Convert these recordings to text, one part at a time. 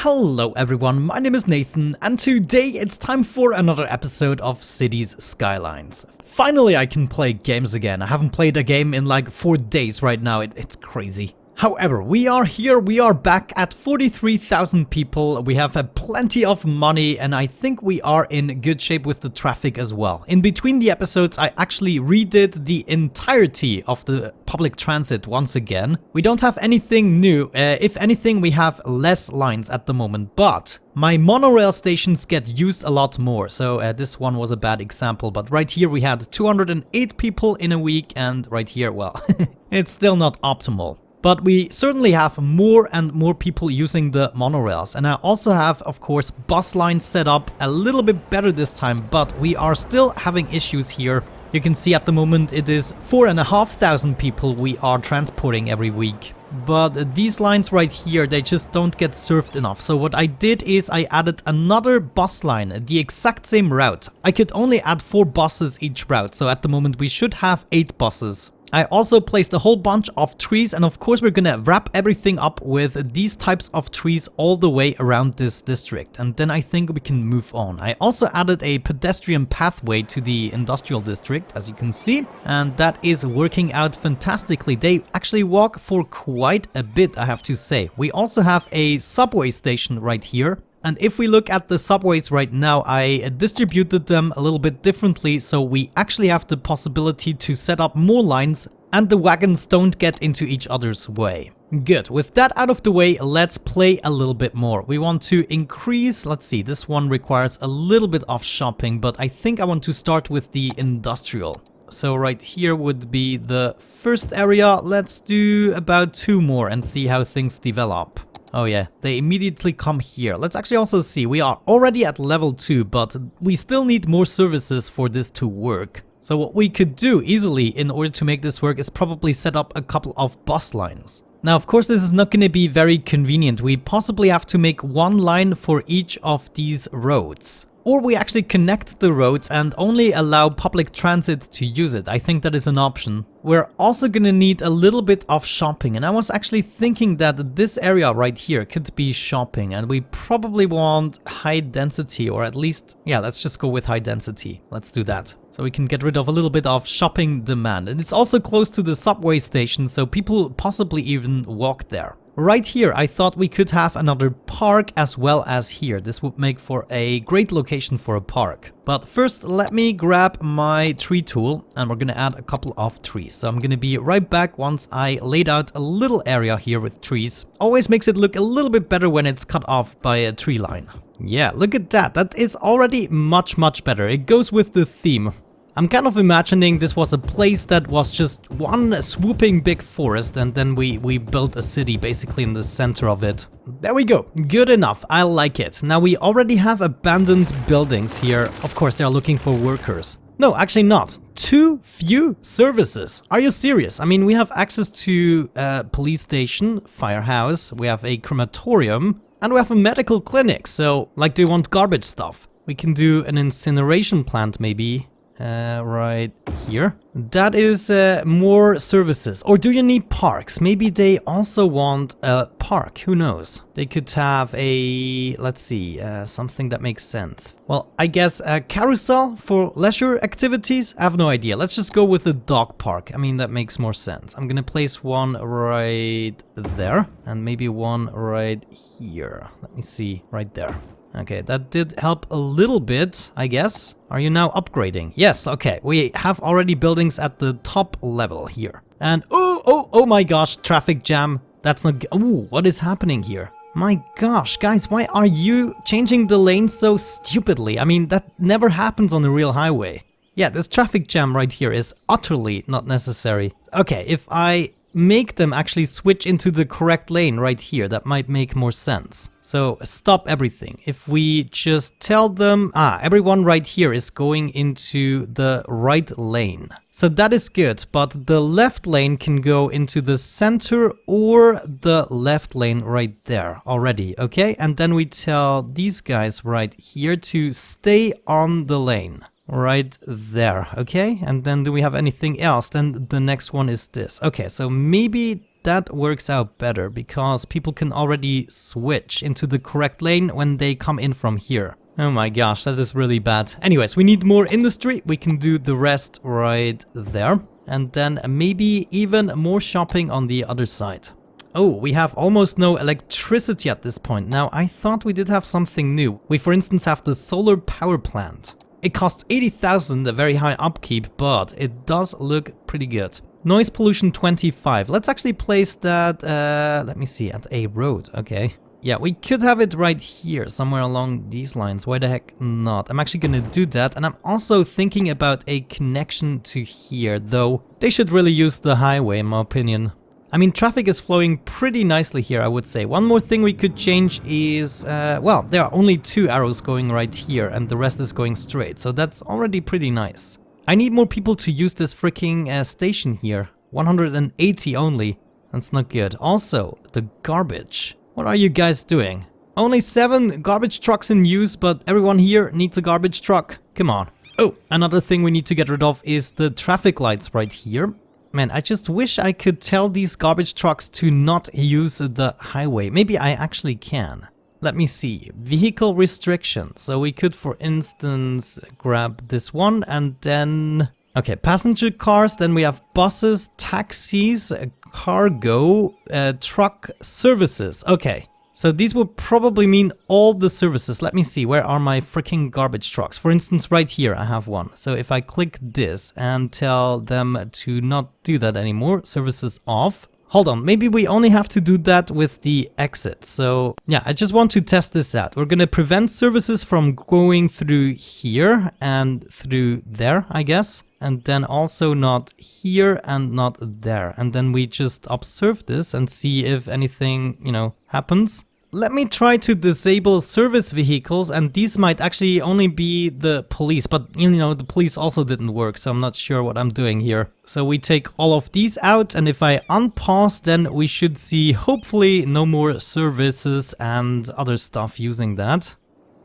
Hello everyone, my name is Nathan, and today it's time for another episode of Cities Skylines. Finally I can play games again. I haven't played a game in like 4 days right now, it's crazy. However, we are here, we are back at 43,000 people, we have plenty of money, and I think we are in good shape with the traffic as well. In between the episodes, I actually redid the entirety of the public transit once again. We don't have anything new, if anything we have less lines at the moment, but my monorail stations get used a lot more, so this one was a bad example, but right here we had 208 people in a week, and right here, well, it's still not optimal. But we certainly have more and more people using the monorails, and I also have, of course, bus lines set up a little bit better this time, but we are still having issues here. You can see at the moment it is 4,500 people we are transporting every week. But these lines right here, they just don't get served enough. So what I did is I added another bus line, the exact same route. I could only add 4 buses each route, so at the moment we should have 8 buses. I also placed a whole bunch of trees, and of course we're gonna wrap everything up with these types of trees all the way around this district, and then I think we can move on. I also added a pedestrian pathway to the industrial district, as you can see, and that is working out fantastically. They actually walk for quite a bit, I have to say. We also have a subway station right here. And if we look at the subways right now, I distributed them a little bit differently, so we actually have the possibility to set up more lines and the wagons don't get into each other's way. Good, with that out of the way, let's play a little bit more. We want to increase, let's see, this one requires a little bit of shopping, but I think I want to start with the industrial. So right here would be the first area. Let's do about 2 more and see how things develop. Oh yeah, they immediately come here. Let's actually also see, we are already at level 2, but we still need more services for this to work. So what we could do easily in order to make this work is probably set up a couple of bus lines. Now, of course, this is not going to be very convenient. We possibly have to make 1 line for each of these roads. Or we actually connect the roads and only allow public transit to use it. I think that is an option. We're also gonna need a little bit of shopping, and I was actually thinking that this area right here could be shopping, and we probably want high density, or at least, yeah, let's just go with high density. Let's do that. So we can get rid of a little bit of shopping demand. And it's also close to the subway station, so people possibly even walk there. Right here, I thought we could have another park as well as here. This would make for a great location for a park. But first, let me grab my tree tool and we're gonna add a couple of trees. So I'm gonna be right back once I laid out a little area here with trees. Always makes it look a little bit better when it's cut off by a tree line. Yeah, look at that. That is already much better. It goes with the theme. I'm kind of imagining this was a place that was just one swooping big forest, and then we built a city basically in the center of it. There we go. Good enough. I like it. Now we already have abandoned buildings here. Of course, they are looking for workers. No, actually not. Too few services. Are you serious? I mean, we have access to a police station, firehouse, we have a crematorium, and we have a medical clinic. So, like, do you want garbage stuff? We can do an incineration plant maybe. Right here. That is more services. Or do you need parks? Maybe they also want a park. Who knows? They could have a, let's see, something that makes sense. Well, I guess a carousel for leisure activities? I have no idea. Let's just go with a dog park. I mean, that makes more sense. I'm gonna place one right there and maybe one right here. Let me see, right there. Okay, that did help a little bit, I guess. Are you now upgrading? Yes, okay. We have already buildings at the top level here. And oh my gosh, traffic jam. That's not... Ooh, what is happening here? My gosh, guys, why are you changing the lanes so stupidly? I mean, that never happens on a real highway. Yeah, this traffic jam right here is utterly not necessary. Okay, if I make them actually switch into the correct lane right here, that might make more sense. So stop everything. If we just tell them, everyone right here is going into the right lane. So that is good, but the left lane can go into the center or the left lane right there already, okay? And then we tell these guys right here to stay on the lane. Right there, okay? And then do we have anything else? Then the next one is this. Okay, so maybe that works out better because people can already switch into the correct lane when they come in from here. Oh my gosh, that is really bad. Anyways, we need more industry. We can do the rest right there. And then maybe even more shopping on the other side. Oh, we have almost no electricity at this point. Now, I thought we did have something new. We, for instance, have the solar power plant. It costs 80,000, a very high upkeep, but it does look pretty good. Noise pollution 25. Let's actually place that, let me see, at a road. Okay. Yeah, we could have it right here, somewhere along these lines. Why the heck not? I'm actually gonna do that, and I'm also thinking about a connection to here, though they should really use the highway, in my opinion. I mean, traffic is flowing pretty nicely here, I would say. One more thing we could change is, well, there are only 2 arrows going right here, and the rest is going straight, so that's already pretty nice. I need more people to use this freaking station here. 180 only. That's not good. Also, the garbage. What are you guys doing? Only 7 garbage trucks in use, but everyone here needs a garbage truck. Come on. Oh, another thing we need to get rid of is the traffic lights right here. Man, I just wish I could tell these garbage trucks to not use the highway. Maybe I actually can. Let me see. Vehicle restrictions. So we could, for instance, grab this one and then... Okay, passenger cars, then we have buses, taxis, cargo, truck services. Okay, so these will probably mean all the services. Let me see, where are my freaking garbage trucks? For instance, right here I have one. So if I click this and tell them to not do that anymore, services off. Hold on, maybe we only have to do that with the exit. So yeah, I just want to test this out. We're gonna prevent services from going through here and through there, I guess. And then also not here and not there. And then we just observe this and see if anything, you know, happens. Let me try to disable service vehicles, and these might actually only be the police, but you know, the police also didn't work, so I'm not sure what I'm doing here. So we take all of these out, and if I unpause, then we should see hopefully no more services and other stuff using that.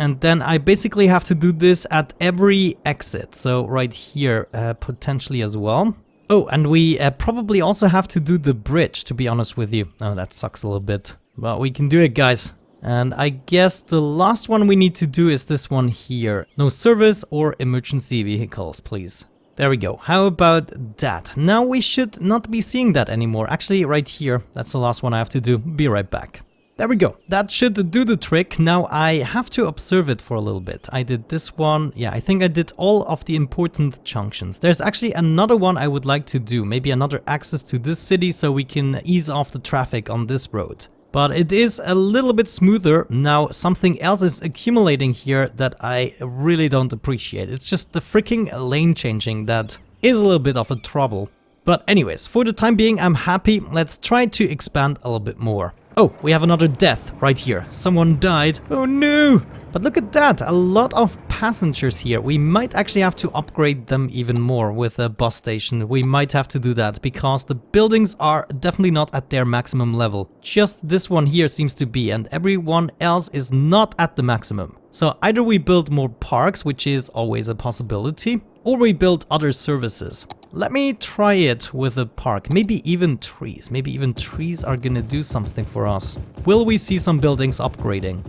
And then I basically have to do this at every exit, so right here potentially as well. Oh, and we probably also have to do the bridge, to be honest with you. Oh, that sucks a little bit. But we can do it, guys. And I guess the last one we need to do is this one here. No service or emergency vehicles, please. There we go. How about that? Now we should not be seeing that anymore. Actually, right here. That's the last one I have to do. Be right back. There we go. That should do the trick. Now I have to observe it for a little bit. I did this one. Yeah, I think I did all of the important junctions. There's actually another one I would like to do. Maybe another access to this city so we can ease off the traffic on this road. But it is a little bit smoother. Now something else is accumulating here that I really don't appreciate. It's just the freaking lane changing that is a little bit of a trouble. But anyways, for the time being, I'm happy. Let's try to expand a little bit more. Oh, we have another death right here. Someone died. Oh no! But look at that, a lot of passengers here. We might actually have to upgrade them even more with a bus station. We might have to do that because the buildings are definitely not at their maximum level. Just this one here seems to be, and everyone else is not at the maximum. So either we build more parks, which is always a possibility, or we build other services. Let me try it with a park, maybe even trees. Maybe even trees are gonna do something for us. Will we see some buildings upgrading?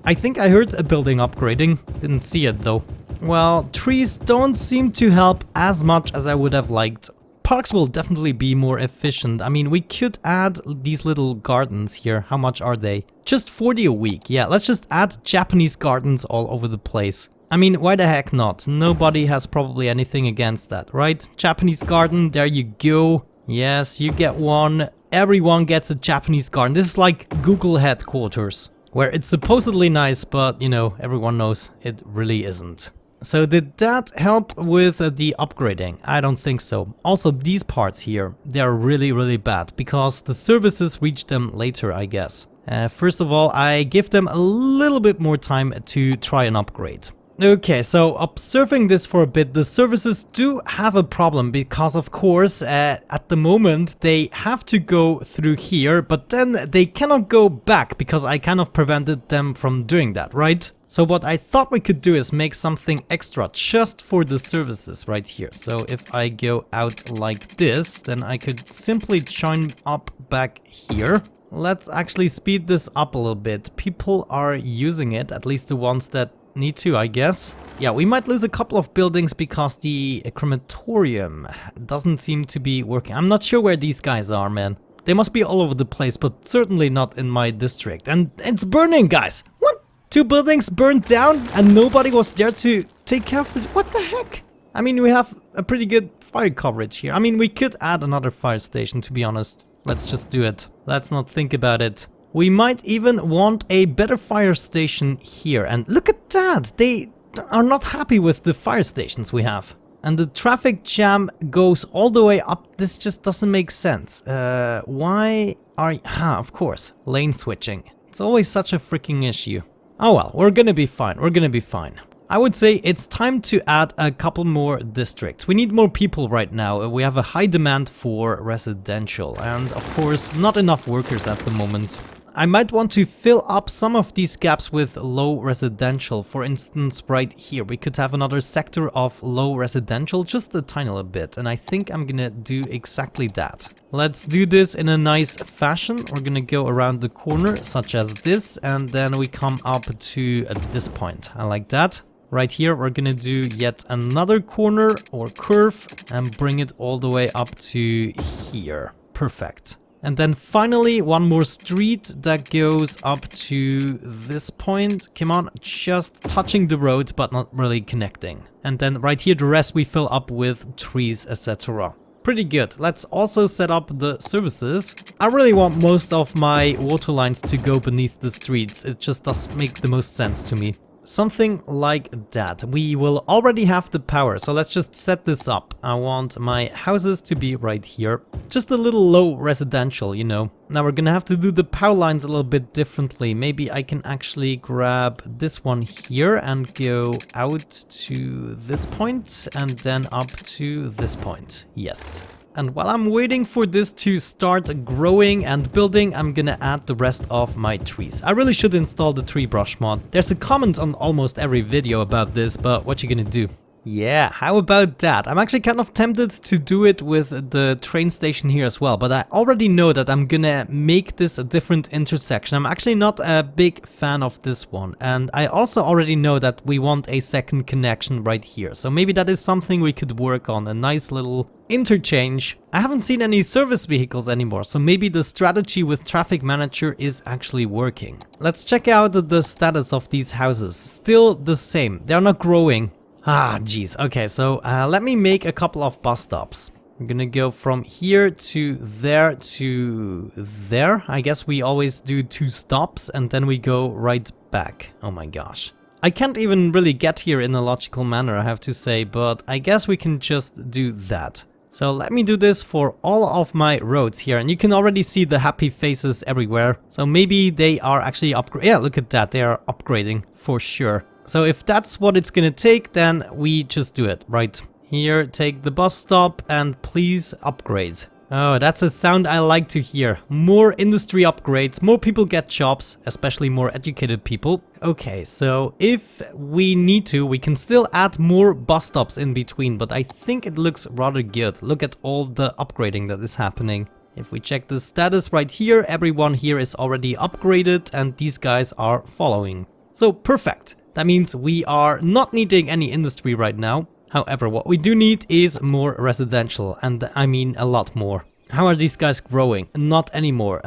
I think I heard a building upgrading, didn't see it though. Well, trees don't seem to help as much as I would have liked. Parks will definitely be more efficient. I mean, we could add these little gardens here. How much are they? Just 40 a week. Yeah, let's just add Japanese gardens all over the place. I mean, why the heck not? Nobody has probably anything against that, right? Japanese garden, there you go. Yes, you get one. Everyone gets a Japanese garden. This is like Google headquarters, where it's supposedly nice, but, you know, everyone knows it really isn't. So did that help with the upgrading? I don't think so. Also, these parts here, they are really, really bad because the services reach them later, I guess. First of all, I give them a little bit more time to try and upgrade. Okay, so observing this for a bit, the services do have a problem because, of course, at the moment they have to go through here, but then they cannot go back because I kind of prevented them from doing that, right? So what I thought we could do is make something extra just for the services right here. So if I go out like this, then I could simply join up back here. Let's actually speed this up a little bit. People are using it, at least the ones that need to, I guess. Yeah, we might lose a couple of buildings because the crematorium doesn't seem to be working. I'm not sure where these guys are, man. They must be all over the place, but certainly not in my district. And it's burning, guys! What? 2 buildings burned down and nobody was there to take care of this? What the heck? I mean, we have a pretty good fire coverage here. I mean, we could add another fire station, to be honest. Let's just do it. Let's not think about it. We might even want a better fire station here. And look at that! They are not happy with the fire stations we have. And the traffic jam goes all the way up. This just doesn't make sense. Why are... of course. Lane switching. It's always such a freaking issue. Oh well, we're gonna be fine. We're gonna be fine. I would say it's time to add a couple more districts. We need more people right now. We have a high demand for residential. And of course, not enough workers at the moment. I might want to fill up some of these gaps with low residential. For instance, right here, we could have another sector of low residential, just a tiny little bit. And I think I'm gonna do exactly that. Let's do this in a nice fashion. We're gonna go around the corner, such as this, and then we come up to this point. I like that. Right here, we're gonna do yet another corner or curve and bring it all the way up to here. Perfect. And then finally, one more street that goes up to this point. Come on, just touching the road, but not really connecting. And then right here, the rest we fill up with trees, etc. Pretty good. Let's also set up the services. I really want most of my water lines to go beneath the streets. It just does make the most sense to me. Something like that. We will already have the power, so let's just set this up. I want my houses to be right here. Just a little low residential, you know. Now we're gonna have to do the power lines a little bit differently. Maybe I can actually grab this one here and go out to this point and then up to this point. Yes. And while I'm waiting for this to start growing and building, I'm gonna add the rest of my trees. I really should install the tree brush mod. There's a comment on almost every video about this, but what you gonna do? Yeah, how about that? I'm actually kind of tempted to do it with the train station here as well, but I already know that I'm gonna make this a different intersection. I'm actually not a big fan of this one, and I also already know that we want a second connection right here. So maybe that is something we could work on, a nice little interchange. I haven't seen any service vehicles anymore, so maybe the strategy with Traffic Manager is actually working. Let's check out the status of these houses. Still the same, they're not growing. Ah, geez. Okay, so let me make a couple of bus stops. I'm gonna go from here to there to there. I guess we always do 2 stops and then we go right back. Oh my gosh. I can't even really get here in a logical manner, I have to say, but I guess we can just do that. So let me do this for all of my roads here, and you can already see the happy faces everywhere. So maybe they are actually upgrading. Yeah, look at that, they are upgrading for sure. So if that's what it's gonna take, then we just do it. Right here, take the bus stop and please upgrade. Oh, that's a sound I like to hear. More industry upgrades, more people get jobs, especially more educated people. Okay, so if we need to, we can still add more bus stops in between, but I think it looks rather good. Look at all the upgrading that is happening. If we check the status right here, everyone here is already upgraded and these guys are following. So perfect. That means we are not needing any industry right now. However, what we do need is more residential, and I mean a lot more. How are these guys growing? Not anymore.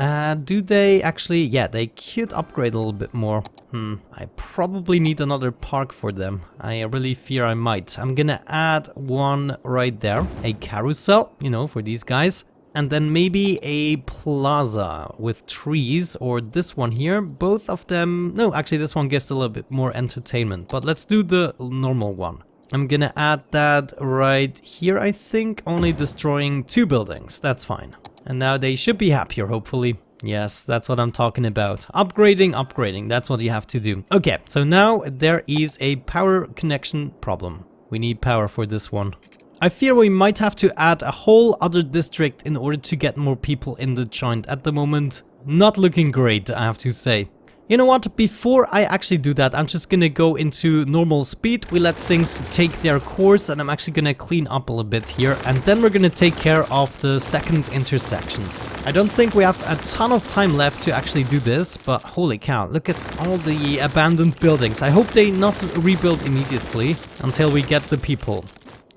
Do they actually... Yeah, they could upgrade a little bit more. I probably need another park for them. I really fear I might. I'm gonna add one right there. A carousel, you know, for these guys. And then maybe a plaza with trees, or this one here. Both of them... No, actually this one gives a little bit more entertainment. But let's do the normal one. I'm gonna add that right here, I think. Only destroying 2 buildings. That's fine. And now they should be happier, hopefully. Yes, that's what I'm talking about. Upgrading, that's what you have to do. Okay, so now there is a power connection problem. We need power for this one. I fear we might have to add a whole other district in order to get more people in the joint. At the moment, not looking great, I have to say. You know what, before I actually do that, I'm just gonna go into normal speed. We let things take their course, and I'm actually gonna clean up a little bit here, and then we're gonna take care of the second intersection. I don't think we have a ton of time left to actually do this, but holy cow, look at all the abandoned buildings. I hope they not rebuild immediately until we get the people.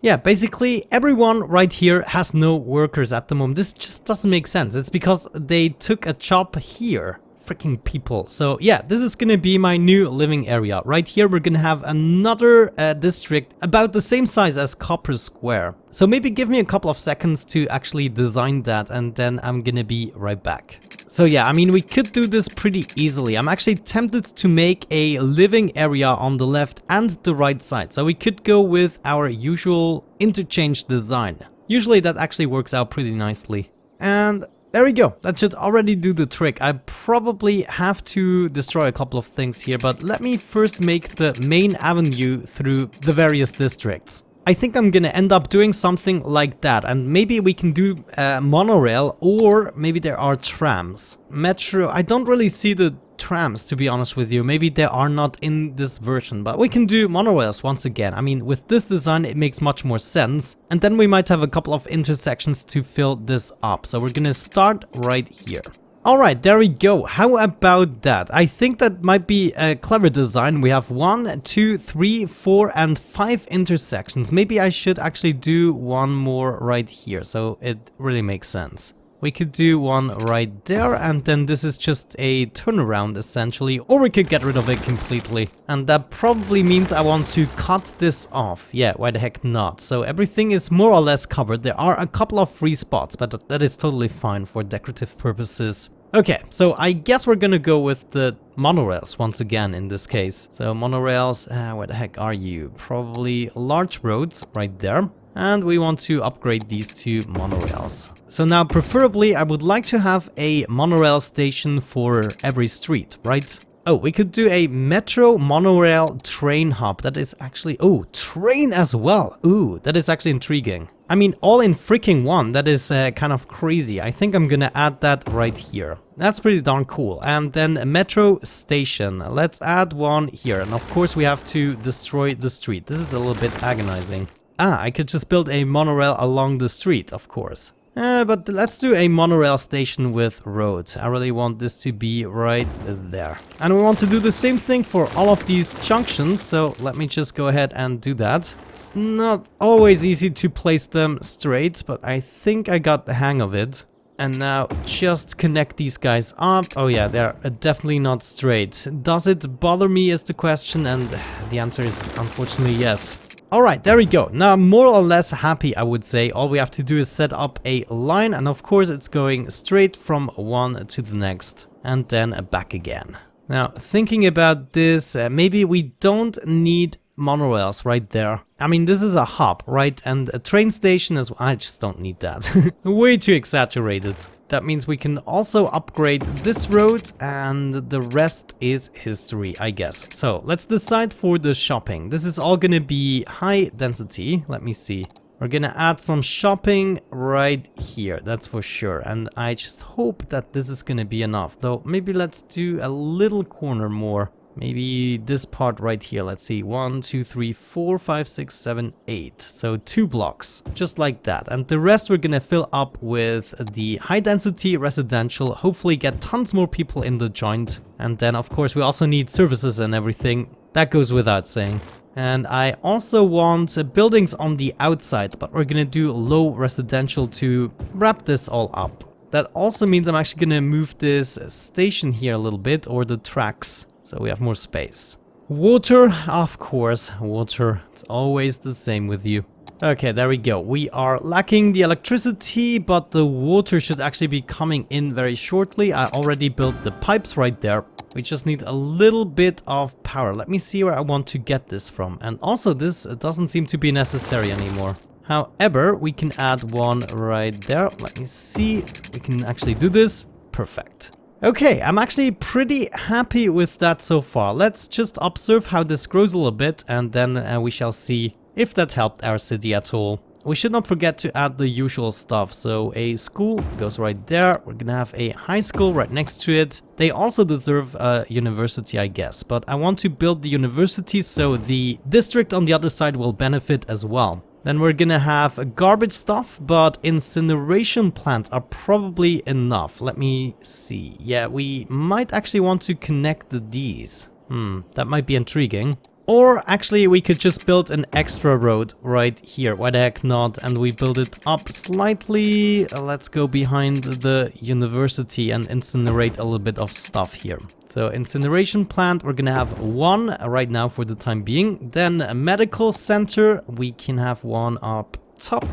Yeah, basically everyone right here has no workers at the moment. This just doesn't make sense. It's because they took a job here. Freaking people. So yeah, this is gonna be my new living area. Right here we're gonna have another district about the same size as Copper Square. So maybe give me a couple of seconds to actually design that, and then I'm gonna be right back. So yeah, I mean, we could do this pretty easily. I'm actually tempted to make a living area on the left and the right side. So we could go with our usual interchange design. Usually that actually works out pretty nicely. And there we go. That should already do the trick. I probably have to destroy a couple of things here, but let me first make the main avenue through the various districts. I think I'm gonna end up doing something like that, and maybe we can do monorail, or maybe there are trams. Metro, I don't really see the trams, to be honest with you. Maybe they are not in this version, but we can do monorails once again. I mean, with this design it makes much more sense, and then we might have a couple of intersections to fill this up. So we're gonna start right here. Alright, there we go. How about that? I think that might be a clever design. We have 1, 2, 3, 4 and 5 intersections. Maybe I should actually do one more right here, so it really makes sense. We could do one right there, and then this is just a turnaround essentially, or we could get rid of it completely. And that probably means I want to cut this off. Yeah, why the heck not? So everything is more or less covered. There are a couple of free spots, but that is totally fine for decorative purposes. Okay, so I guess we're gonna go with the monorails once again in this case. So monorails, where the heck are you? Probably large roads right there. And we want to upgrade these to monorails. So now preferably I would like to have a monorail station for every street, right? Oh, we could do a metro monorail train hub. That is actually, oh, train as well. Ooh, that is actually intriguing. I mean, all in freaking one. That is kind of crazy. I think I'm gonna add that right here. That's pretty darn cool. And then a metro station. Let's add one here. And of course we have to destroy the street. This is a little bit agonizing. Ah, I could just build a monorail along the street, of course. But let's do a monorail station with roads. I really want this to be right there. And we want to do the same thing for all of these junctions, so let me just go ahead and do that. It's not always easy to place them straight, but I think I got the hang of it. And now just connect these guys up. Oh yeah, they're definitely not straight. Does it bother me is the question, and the answer is unfortunately yes. Alright, there we go. Now I'm more or less happy, I would say. All we have to do is set up a line, and of course it's going straight from one to the next and then back again. Now thinking about this, maybe we don't need monorails right there. I mean, this is a hub, right? And a train station as well. I just don't need that. Way too exaggerated. That means we can also upgrade this road, and the rest is history, I guess. So let's decide for the shopping. This is all gonna be high density. Let me see. We're gonna add some shopping right here, that's for sure. And I just hope that this is gonna be enough. Though maybe let's do a little corner more. Maybe this part right here. Let's see. 1, 2, 3, 4, 5, 6, 7, 8. So 2 blocks. Just like that. And the rest we're gonna fill up with the high density residential. Hopefully get tons more people in the joint. And then of course we also need services and everything. That goes without saying. And I also want buildings on the outside, but we're gonna do low residential to wrap this all up. That also means I'm actually gonna move this station here a little bit, or the tracks. So we have more space. Water, of course, water. It's always the same with you. Okay, there we go. We are lacking the electricity, but the water should actually be coming in very shortly. I already built the pipes right there. We just need a little bit of power. Let me see where I want to get this from. And also this doesn't seem to be necessary anymore. However, we can add one right there. Let me see. We can actually do this. Perfect. Okay, I'm actually pretty happy with that so far. Let's just observe how this grows a little bit, and then we shall see if that helped our city at all. We should not forget to add the usual stuff. So a school goes right there. We're gonna have a high school right next to it. They also deserve a university, I guess. But I want to build the university so the district on the other side will benefit as well. Then we're gonna have garbage stuff, but incineration plants are probably enough. Let me see. Yeah, we might actually want to connect these. That might be intriguing. Or actually we could just build an extra road right here. Why the heck not? And we build it up slightly. Let's go behind the university and incinerate a little bit of stuff here. So incineration plant, we're gonna have one right now for the time being. Then a medical center, we can have one up top.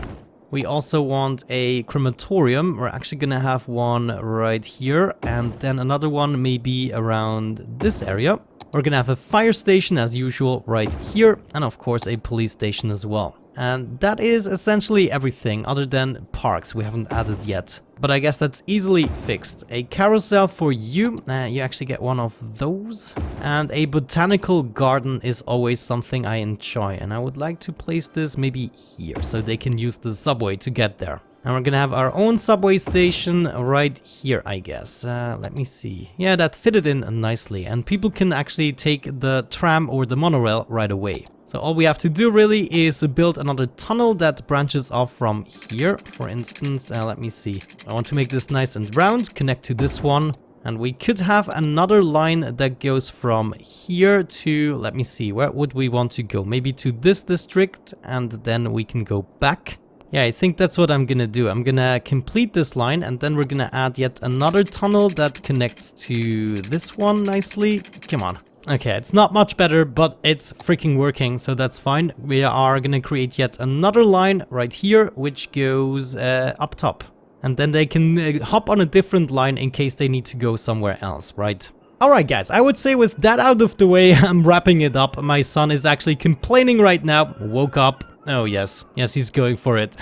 We also want a crematorium. We're actually gonna have one right here, and then another one maybe around this area. We're gonna have a fire station as usual right here, and of course a police station as well. And that is essentially everything other than parks we haven't added yet. But I guess that's easily fixed. A carousel for you. You actually get one of those. And a botanical garden is always something I enjoy. And I would like to place this maybe here so they can use the subway to get there. And we're gonna have our own subway station right here, I guess. Let me see. Yeah, that fitted in nicely. And people can actually take the tram or the monorail right away. So all we have to do really is build another tunnel that branches off from here. For instance, let me see. I want to make this nice and round, connect to this one. And we could have another line that goes from here to, let me see, where would we want to go? Maybe to this district, and then we can go back. Yeah, I think that's what I'm gonna do. I'm gonna complete this line, and then we're gonna add yet another tunnel that connects to this one nicely. Come on. Okay, it's not much better, but it's freaking working, so that's fine. We are gonna create yet another line right here, which goes up top. And then they can hop on a different line in case they need to go somewhere else, right? Alright guys, I would say with that out of the way, I'm wrapping it up. My son is actually complaining right now. Woke up. Oh yes, he's going for it.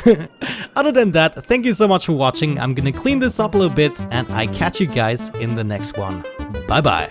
Other than that, thank you so much for watching. I'm gonna clean this up a little bit, and I catch you guys in the next one. Bye bye.